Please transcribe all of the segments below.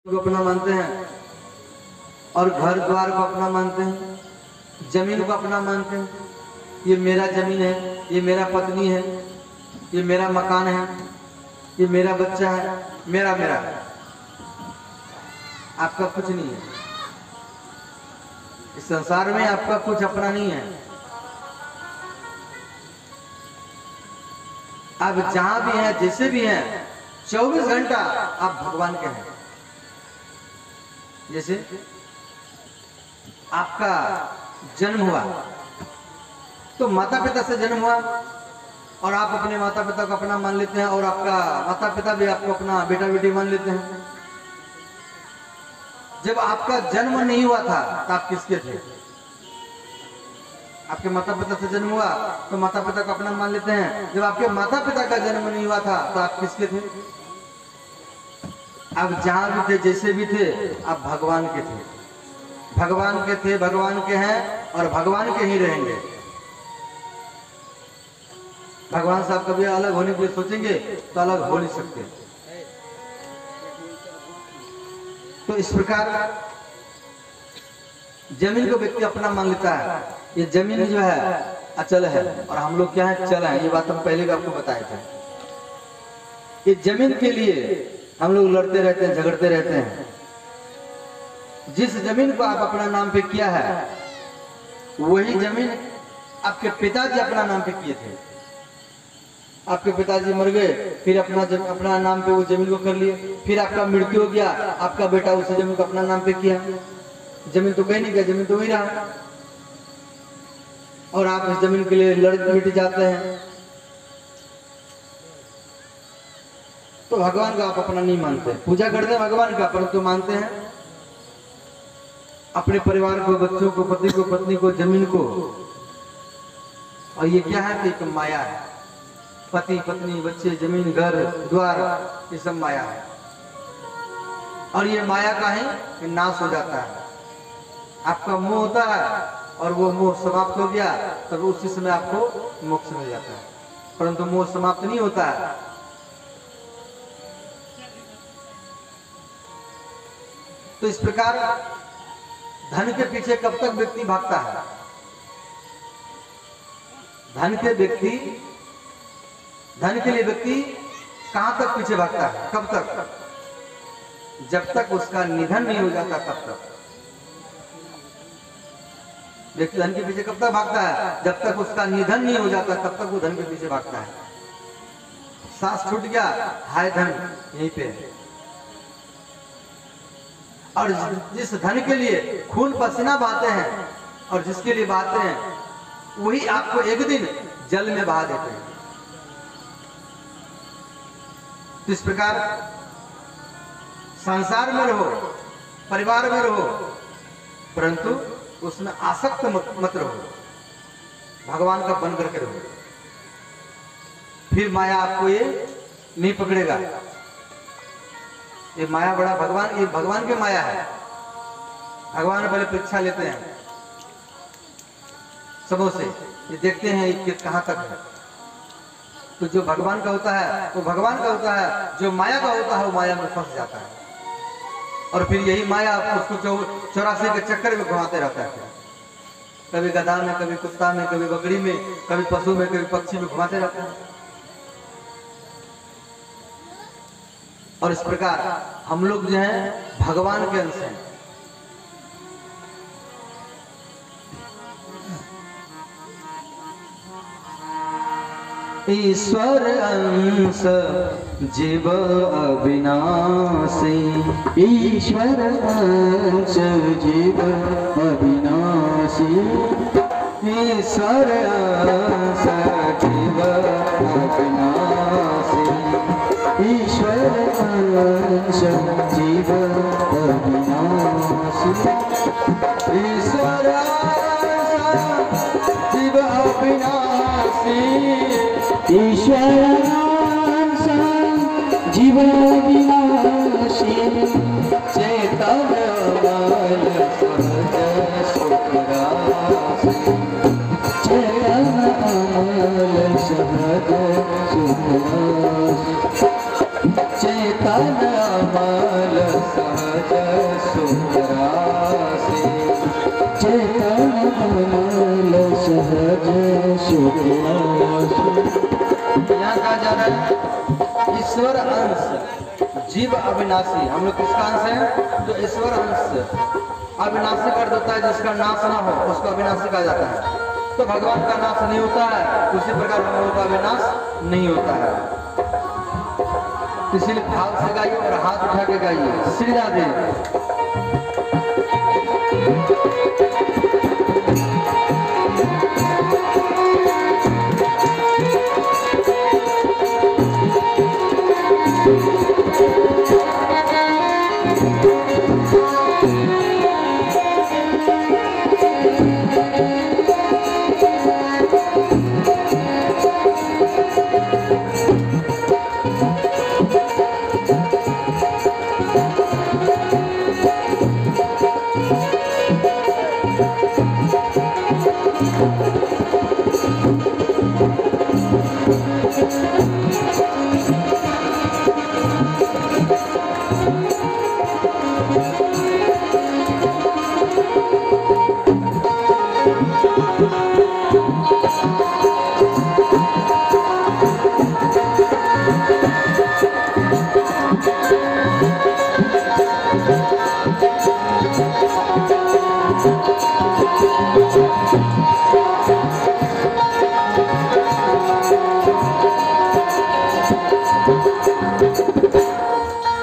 को अपना मानते हैं और घर द्वार को अपना मानते हैं, जमीन को अपना मानते हैं। ये मेरा जमीन है, ये मेरा पत्नी है, ये मेरा मकान है, ये मेरा बच्चा है, मेरा मेरा। आपका कुछ नहीं है इस संसार में, आपका कुछ अपना नहीं है। आप जहां भी हैं, जैसे भी हैं, 24 घंटा आप भगवान के हैं। जैसे आपका जन्म हुआ तो माता पिता से जन्म हुआ और आप अपने माता पिता को अपना मान लेते हैं, और आपका माता पिता भी आपको अपना बेटा बेटी मान लेते हैं। जब आपका जन्म नहीं हुआ था तो आप किसके थे? आपके माता पिता से जन्म हुआ तो माता पिता को अपना मान लेते हैं। जब आपके माता पिता का जन्म नहीं हुआ था तो आप किसके थे? आप जहां भी थे, जैसे भी थे, आप भगवान के थे। भगवान के थे, भगवान के हैं और भगवान के ही रहेंगे। भगवान से आप कभी अलग होने के लिए सोचेंगे तो अलग हो नहीं सकते। तो इस प्रकार जमीन को व्यक्ति अपना मान लेता है। ये जमीन जो है अचल है और हम लोग क्या है? चल है। ये बात हम पहले भी आपको बताए थे। ये जमीन के लिए हम लोग लड़ते रहते हैं, झगड़ते रहते हैं। जिस जमीन को आप अपना नाम पे किया है वही जमीन आपके पिताजी अपना नाम पे किए थे। आपके पिताजी मर गए, फिर अपना नाम पे वो जमीन को कर लिए। फिर आपका मृत्यु हो गया, आपका बेटा उस जमीन को अपना नाम पे किया। जमीन तो कहीं नहीं गया, जमीन तो वही रहा। और आप इस जमीन के लिए लड़ मिट जाते हैं। तो भगवान का आप अपना नहीं मानते। पूजा करते हैं भगवान का, परंतु मानते हैं अपने परिवार को, बच्चों को, पति को, पत्नी को, जमीन को। और ये क्या है? कि एक माया है। पति, पत्नी, बच्चे, जमीन, घर द्वार, ये सब माया है। और ये माया का है कि नाश हो जाता है। आपका मोह होता है और वो मोह समाप्त हो गया तब उसी समय आपको मोक्ष मिल जाता है। परंतु मोह समाप्त नहीं होता है। तो इस प्रकार धन के पीछे कब तक व्यक्ति भागता है? धन के लिए व्यक्ति कहां तक पीछे भागता है? कब तक? जब तक उसका निधन नहीं हो जाता तब तक। व्यक्ति धन के पीछे कब तक भागता है? जब तक उसका निधन नहीं हो जाता तब तक वो धन के पीछे भागता है। सांस छूट गया, हाय धन यहीं पे है। और जिस धन के लिए खून पसीना बहाते हैं और जिसके लिए बहाते हैं वही आपको एक दिन जल में बहा देते हैं। तो इस प्रकार संसार में रहो, परिवार में रहो, परंतु उसमें आसक्त मत रहो। भगवान का बन करके रहो, फिर माया आपको ये नहीं पकड़ेगा। ये माया बड़ा ये भगवान की माया है। भगवान पहले परीक्षा लेते हैं सबों से, ये देखते हैं कि कहां तक है। तो जो भगवान का होता है वो भगवान का होता है, जो माया का होता है वो माया में फंस जाता है। और फिर यही माया उसको 84 के चक्कर में घुमाते रहता है। कभी गधा में, कभी कुत्ता में, कभी बकरी में, कभी पशु में, कभी पक्षी में घुमाते रहता है। और इस प्रकार हम लोग जो हैं भगवान के अंश हैं। ईश्वर अंश जीव अविनाशी, ईश्वर अंश जीव अविनाशी, ईश्वर अंश जीव अविनाशी, ईश्वर अंश जीव अविनाशी, ईश्वर अंश जीव अविनाशी, ईश्वर अंश जीव अविनाशी, चेतन अमल सहज सुख राशि, चेतन अमल सहज सुख राशि, चेतन अमल सहज सहज सुखरासी चेतन अमल सहज सुखरासी। यहाँ कहा जा रहा है ईश्वर अंश जीव अविनाशी। हम लोग किसका अंश है? तो ईश्वर अंश अविनाशी कर देता है, जिसका नाश ना हो उसको अविनाशी कहा जाता है। तो भगवान का नाश नहीं होता है, उसी प्रकार हम लोगों का विनाश नहीं होता है। इसीलिए भाव से गाइए और हाथ उठा के गाइए श्री राधे।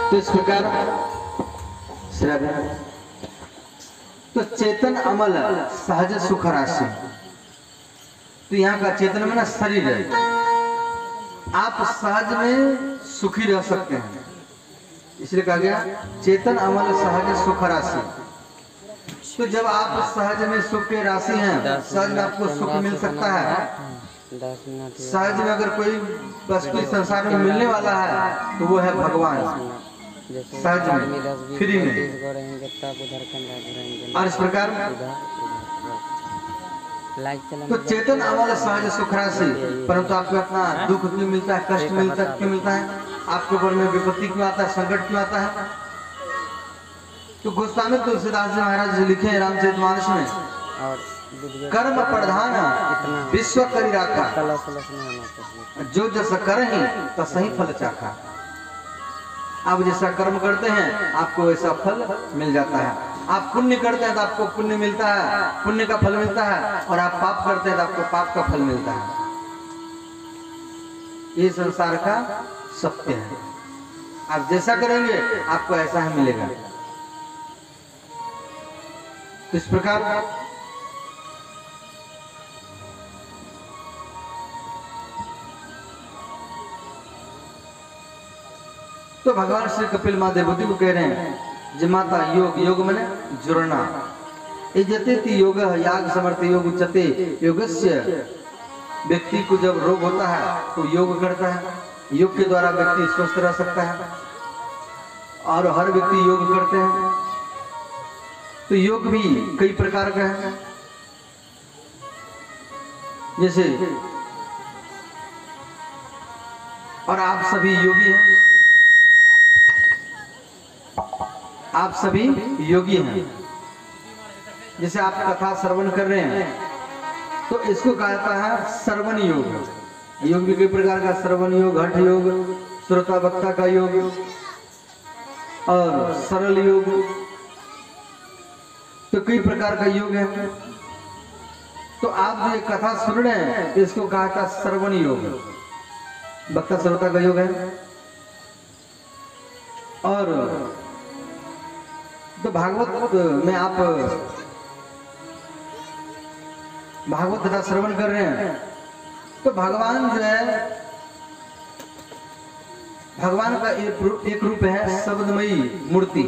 तो इस प्रकार तो चेतन अमल सहज सुख राशि। तो यहाँ का चेतन में ना शरीर है, आप सहज में सुखी रह सकते हैं, इसलिए कहा गया चेतन अमल सहज सुख राशि। तो जब आप सहज में सुख के राशि हैं, सहज में आपको सुख मिल सकता है। सहज में अगर कोई वस्तु इस संसार में मिलने वाला है तो वो है भगवान, सहज में फ्री में। और इस प्रकार तो चेतन अमल सहज सुख राशि। परंतु आपको अपना दुख क्यों मिलता है, कष्ट मिलता है, क्यों मिलता है, आपके ऊपर में विपत्ति क्यों आता है, संकट क्यों आता है? तो गोस्वामी तुलसीदास जी महाराज जी लिखे हैं रामचरितमानस में, कर्म प्रधान विश्व करी राखा, जो जैसा करही तसही फल चाखा। आप जैसा कर्म करते हैं आपको वैसा फल मिल जाता है। आप पुण्य करते हैं तो आपको पुण्य मिलता है, पुण्य का फल मिलता है, और आप पाप करते हैं तो आपको पाप का फल मिलता है। ये संसार का सत्य है। आप जैसा करेंगे आपको ऐसा ही मिलेगा। इस प्रकार तो भगवान श्री कपिल माँ देवती को कह रहे हैं जे माता योग, योग मने जुड़ना, इजते योग याग समर्थ योग उच्चते। योगस्य व्यक्ति को जब रोग होता है तो योग करता है, योग के द्वारा व्यक्ति स्वस्थ रह सकता है, और हर व्यक्ति योग करते हैं। तो योग भी कई प्रकार का है, जैसे और आप सभी योगी हैं, आप सभी योगी हैं। जैसे आप कथा श्रवण कर रहे हैं तो इसको कहा जाता है श्रवण योग। योग भी कई प्रकार का, श्रवण योग, हठ योग, श्रोता वक्ता का योग और सरल योग, तो कई प्रकार का योग है। तो आप जो कथा सुन रहे हैं इसको कहा था श्रवण योग, वक्ता श्रोता का योग है। और तो भागवत में आप भागवत कथा श्रवण कर रहे हैं तो भगवान जो है, भगवान का एक रूप है शब्दमयी मूर्ति।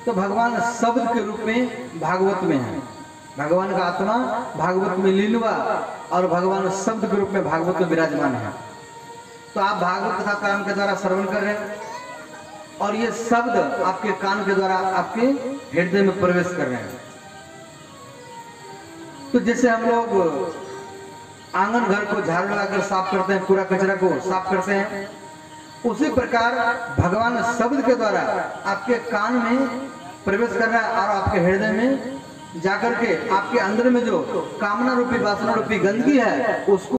तो भगवान शब्द के रूप में भागवत में है, भगवान का आत्मा भागवत में लीन हुआ और भगवान शब्द के रूप में भागवत में विराजमान है। तो आप भागवत कथा कान के द्वारा श्रवण कर रहे हैं और ये शब्द आपके कान के द्वारा आपके हृदय में प्रवेश कर रहे हैं। तो जैसे हम लोग आंगन घर को झाड़ू लगाकर साफ करते हैं, कूड़ा कचरा को साफ करते हैं, उसी प्रकार भगवान शब्द के द्वारा आपके कान में प्रवेश कर रहा है और आपके हृदय में जाकर के आपके अंदर में जो कामना रूपी वासना रूपी गंदगी है उसको